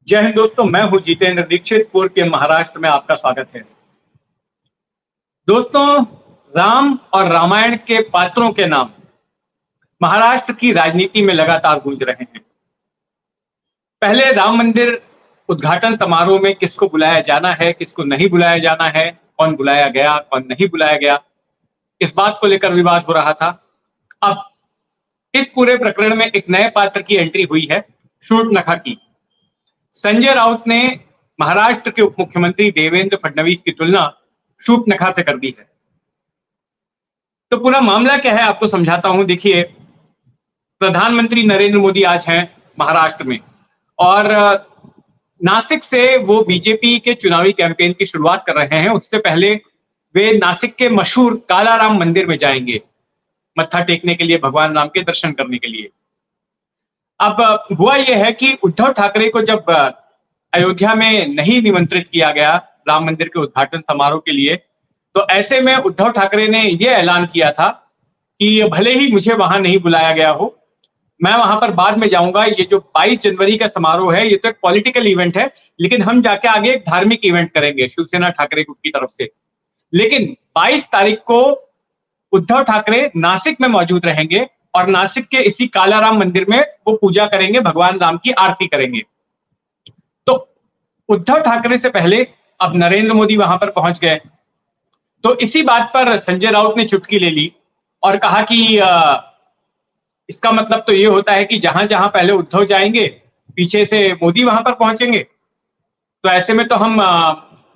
जय हिंद दोस्तों, मैं हूं जितेंद्र दीक्षित। 4 महाराष्ट्र में आपका स्वागत है। दोस्तों, राम और रामायण के पात्रों के नाम महाराष्ट्र की राजनीति में लगातार गूंज रहे हैं। पहले राम मंदिर उद्घाटन समारोह में किसको बुलाया जाना है, किसको नहीं बुलाया जाना है, कौन बुलाया गया, कौन नहीं बुलाया गया, इस बात को लेकर विवाद हो रहा था। अब इस पूरे प्रकरण में एक नए पात्र की एंट्री हुई है, शूर्पणखा की। संजय राउत ने महाराष्ट्र के उप मुख्यमंत्री देवेंद्र फडणवीस की तुलना शूर्पणखा से कर दी है। तो पूरा मामला क्या है आपको समझाता हूं। देखिए, प्रधानमंत्री नरेंद्र मोदी आज हैं महाराष्ट्र में और नासिक से वो बीजेपी के चुनावी कैंपेन की शुरुआत कर रहे हैं। उससे पहले वे नासिक के मशहूर कालाराम मंदिर में जाएंगे मत्था टेकने के लिए, भगवान राम के दर्शन करने के लिए। अब हुआ यह है कि उद्धव ठाकरे को जब अयोध्या में नहीं निमंत्रित किया गया राम मंदिर के उद्घाटन समारोह के लिए, तो ऐसे में उद्धव ठाकरे ने यह ऐलान किया था कि भले ही मुझे वहां नहीं बुलाया गया हो, मैं वहां पर बाद में जाऊंगा। ये जो 22 जनवरी का समारोह है, ये तो एक पॉलिटिकल इवेंट है, लेकिन हम जाके आगे एक धार्मिक इवेंट करेंगे शिवसेना ठाकरे गुट की तरफ से। लेकिन 22 तारीख को उद्धव ठाकरे नासिक में मौजूद रहेंगे और नासिक के इसी कालाराम मंदिर में वो पूजा करेंगे, भगवान राम की आरती करेंगे। तो उद्धव ठाकरे से पहले अब नरेंद्र मोदी वहां पर पहुंच गए। तो इसी बात पर संजय राउत ने चुटकी ले ली और कहा कि इसका मतलब तो ये होता है कि जहां जहां पहले उद्धव जाएंगे, पीछे से मोदी वहां पर पहुंचेंगे। तो ऐसे में तो हम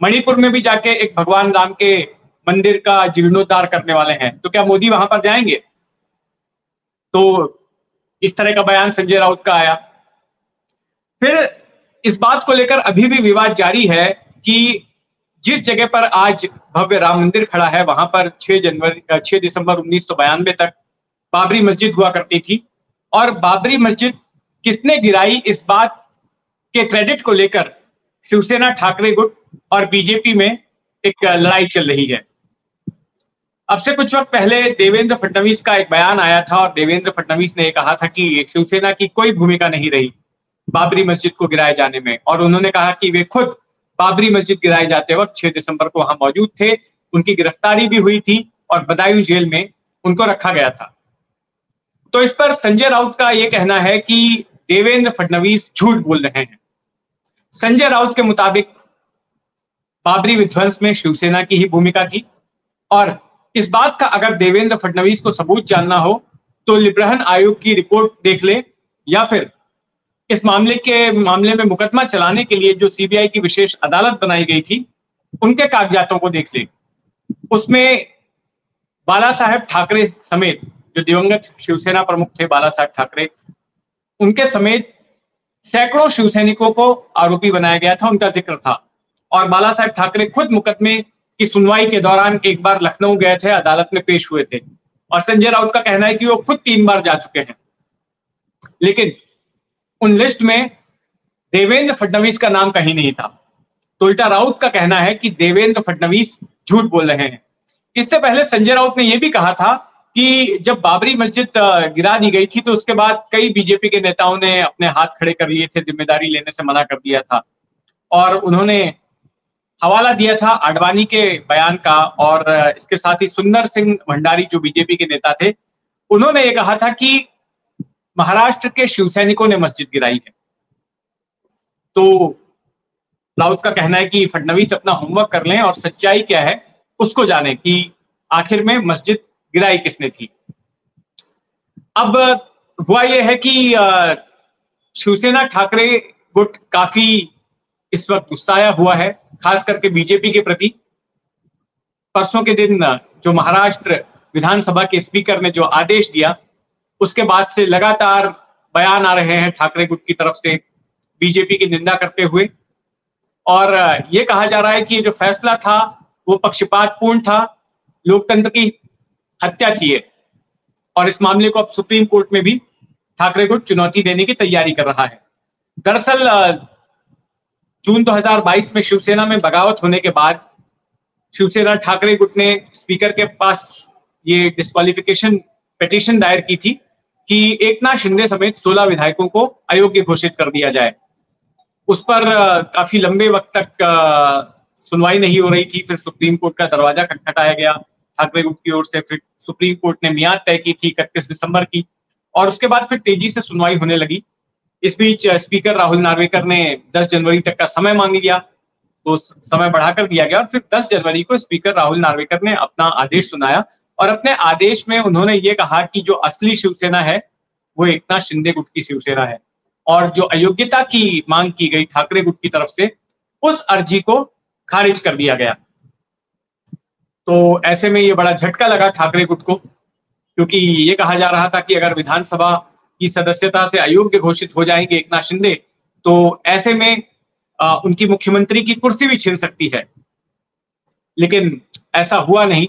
मणिपुर में भी जाके एक भगवान राम के मंदिर का जीर्णोद्धार करने वाले हैं, तो क्या मोदी वहां पर जाएंगे? तो इस तरह का बयान संजय राउत का आया। फिर इस बात को लेकर अभी भी विवाद जारी है कि जिस जगह पर आज भव्य राम मंदिर खड़ा है, वहां पर 6 दिसंबर 1992 तक बाबरी मस्जिद हुआ करती थी, और बाबरी मस्जिद किसने गिराई, इस बात के क्रेडिट को लेकर शिवसेना ठाकरे गुट और बीजेपी में एक लड़ाई चल रही है। अब से कुछ वक्त पहले देवेंद्र फडणवीस का एक बयान आया था और देवेंद्र फडणवीस ने कहा था कि शिवसेना की कोई भूमिका नहीं रही बाबरी मस्जिद को गिराए जाने में, और उन्होंने कहा कि वे खुद बाबरी मस्जिद गिराए जाते वक्त 6 दिसंबर को वहां मौजूद थे। उनकी गिरफ्तारी भी हुई थी और बदायूं जेल में उनको रखा गया था। तो इस पर संजय राउत का यह कहना है कि देवेंद्र फडणवीस झूठ बोल रहे हैं। संजय राउत के मुताबिक बाबरी विध्वंस में शिवसेना की ही भूमिका थी, और इस बात का अगर देवेंद्र फडणवीस को सबूत जानना हो तो लिब्रहन आयोग की रिपोर्ट देख ले, या फिर इस मामले में मुकदमा चलाने के लिए जो सीबीआई की विशेष अदालत बनाई गई थी, उनके कागजातों को देख ले। उसमें बाला साहेब ठाकरे समेत, जो दिवंगत शिवसेना प्रमुख थे बाला साहेब ठाकरे, उनके समेत सैकड़ों शिवसैनिकों को आरोपी बनाया गया था, उनका जिक्र था। और बाला साहेब ठाकरे खुद मुकदमे की सुनवाई के दौरान एक बार लखनऊ गए थे, अदालत में पेश हुए थे, और संजय राउत का कहना है कि वो खुद 3 बार जा चुके हैं। लेकिन उन लिस्ट में देवेंद्र फडणवीस का नाम कहीं नहीं था। तो उल्टा राउत का कहना है कि देवेंद्र फडणवीस झूठ बोल रहे हैं। इससे पहले संजय राउत ने यह भी कहा था कि जब बाबरी मस्जिद गिरा दी गई थी, तो उसके बाद कई बीजेपी के नेताओं ने अपने हाथ खड़े कर लिए थे, जिम्मेदारी लेने से मना कर दिया था, और उन्होंने हवाला दिया था आडवाणी के बयान का। और इसके साथ ही सुंदर सिंह भंडारी, जो बीजेपी के नेता थे, उन्होंने ये कहा था कि महाराष्ट्र के शिवसैनिकों ने मस्जिद गिराई है। तो राउत का कहना है कि फडणवीस अपना होमवर्क कर लें और सच्चाई क्या है उसको जाने कि आखिर में मस्जिद गिराई किसने थी। अब हुआ यह है कि शिवसेना ठाकरे गुट काफी इस वक्त गुस्साया हुआ है, खास करके बीजेपी के प्रति। परसों के दिन जो महाराष्ट्र विधानसभा के स्पीकर ने जो आदेश दिया, उसके बाद से लगातार बयान आ रहे हैं ठाकरे गुट की तरफ से बीजेपी की निंदा करते हुए, और यह कहा जा रहा है कि जो फैसला था वो पक्षपातपूर्ण था, लोकतंत्र की हत्या थी ये, और इस मामले को अब सुप्रीम कोर्ट में भी ठाकरे गुट चुनौती देने की तैयारी कर रहा है। दरअसल जून 2022 में शिवसेना में बगावत होने के बाद शिवसेना ठाकरे गुट ने स्पीकर के पास ये डिस्क्वालिफिकेशन पिटीशन दायर की थी कि एकनाथ शिंदे समेत 16 विधायकों को अयोग्य घोषित कर दिया जाए। उस पर काफी लंबे वक्त तक सुनवाई नहीं हो रही थी। फिर सुप्रीम कोर्ट का दरवाजा खटखटाया गया ठाकरे गुट की ओर से। फिर सुप्रीम कोर्ट ने मियाद तय की थी 31 दिसंबर की, और उसके बाद फिर तेजी से सुनवाई होने लगी। इस बीच स्पीकर राहुल नार्वेकर ने 10 जनवरी तक का समय मांग लिया, तो समय बढ़ाकर दिया गया और फिर 10 जनवरी को स्पीकर राहुल नार्वेकर ने अपना आदेश सुनाया। और अपने आदेश में उन्होंने ये कहा कि जो असली शिवसेना है वो एकनाथ शिंदे गुट की शिवसेना है, और जो अयोग्यता की मांग की गई ठाकरे गुट की तरफ से, उस अर्जी को खारिज कर दिया गया। तो ऐसे में ये बड़ा झटका लगा ठाकरे गुट को, क्योंकि ये कहा जा रहा था कि अगर विधानसभा की सदस्यता से अयोग्य घोषित हो जाएंगे एकनाथ शिंदे, तो ऐसे में उनकी मुख्यमंत्री की कुर्सी भी छीन सकती है। लेकिन ऐसा हुआ नहीं,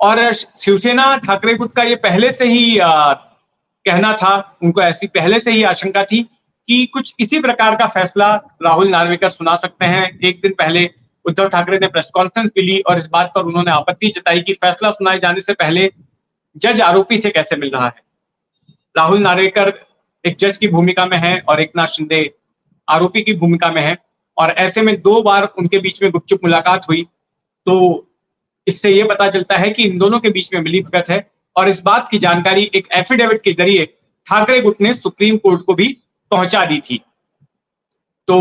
और शिवसेना ठाकरे गुट का ये पहले से ही कहना था, उनको ऐसी पहले से ही आशंका थी कि कुछ इसी प्रकार का फैसला राहुल नार्वेकर सुना सकते हैं। एक दिन पहले उद्धव ठाकरे ने प्रेस कॉन्फ्रेंस भी ली और इस बात पर उन्होंने आपत्ति जताई कि फैसला सुनाए जाने से पहले जज आरोपी से कैसे मिल रहा है। राहुल नार्वेकर एक जज की भूमिका में है और एकनाथ शिंदे आरोपी की भूमिका में है, और ऐसे में 2 बार उनके बीच में गुपचुप मुलाकात हुई। तो इससे यह पता चलता है कि इन दोनों के बीच में मिलीभगत है, और इस बात की जानकारी एक एफिडेविट के जरिए ठाकरे गुट ने सुप्रीम कोर्ट को भी पहुंचा दी थी। तो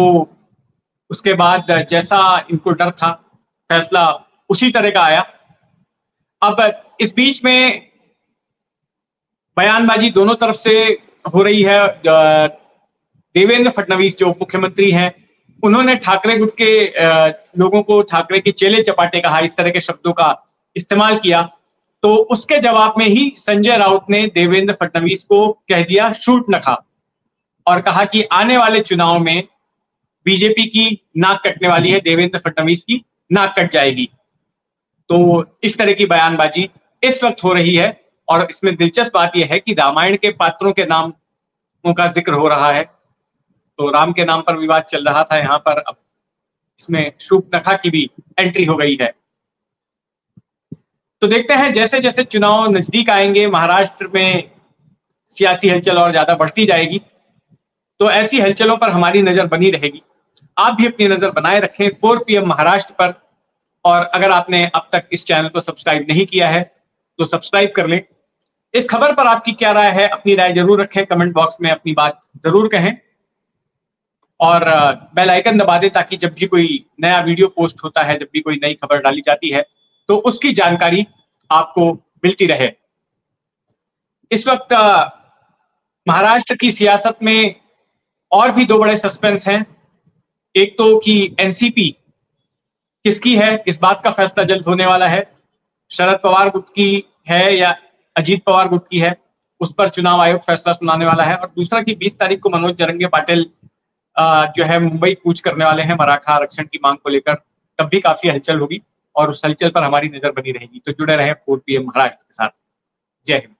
उसके बाद जैसा इनको डर था, फैसला उसी तरह का आया। अब इस बीच में बयानबाजी दोनों तरफ से हो रही है। देवेंद्र फडणवीस जो मुख्यमंत्री हैं, उन्होंने ठाकरे गुट के लोगों को ठाकरे के चेले चपाटे कहा, इस तरह के शब्दों का इस्तेमाल किया। तो उसके जवाब में ही संजय राउत ने देवेंद्र फडणवीस को कह दिया शूट न खा, और कहा कि आने वाले चुनाव में बीजेपी की नाक कटने वाली है, देवेंद्र फडणवीस की नाक कट जाएगी। तो इस तरह की बयानबाजी इस वक्त हो रही है, और इसमें दिलचस्प बात यह है कि रामायण के पात्रों के नामों का जिक्र हो रहा है। तो राम के नाम पर विवाद चल रहा था यहाँ पर, अब इसमें शूट नखा की भी एंट्री हो गई है। तो देखते हैं जैसे जैसे चुनाव नजदीक आएंगे, महाराष्ट्र में सियासी हलचल और ज्यादा बढ़ती जाएगी। तो ऐसी हलचलों पर हमारी नजर बनी रहेगी। आप भी अपनी नजर बनाए रखें 4 PM महाराष्ट्र पर, और अगर आपने अब तक इस चैनल को सब्सक्राइब नहीं किया है तो सब्सक्राइब कर लें। इस खबर पर आपकी क्या राय है, अपनी राय जरूर रखें, कमेंट बॉक्स में अपनी बात जरूर कहें, और बेल आइकन दबा दें ताकि जब भी कोई नया वीडियो पोस्ट होता है, जब भी कोई नई खबर डाली जाती है, तो उसकी जानकारी आपको मिलती रहे। इस वक्त महाराष्ट्र की सियासत में और भी 2 बड़े सस्पेंस हैं। एक तो कि एनसीपी किसकी है, इस बात का फैसला जल्द होने वाला है। शरद पवार गुट की है या अजीत पवार गुट की है, उस पर चुनाव आयोग फैसला सुनाने वाला है। और दूसरा कि 20 तारीख को मनोज जरंगे पाटिल जो है मुंबई कूच करने वाले हैं मराठा आरक्षण की मांग को लेकर, तब भी काफी हलचल होगी, और उस हलचल पर हमारी नजर बनी रहेगी। तो जुड़े रहे 4 PM महाराष्ट्र के साथ। जय हिंद।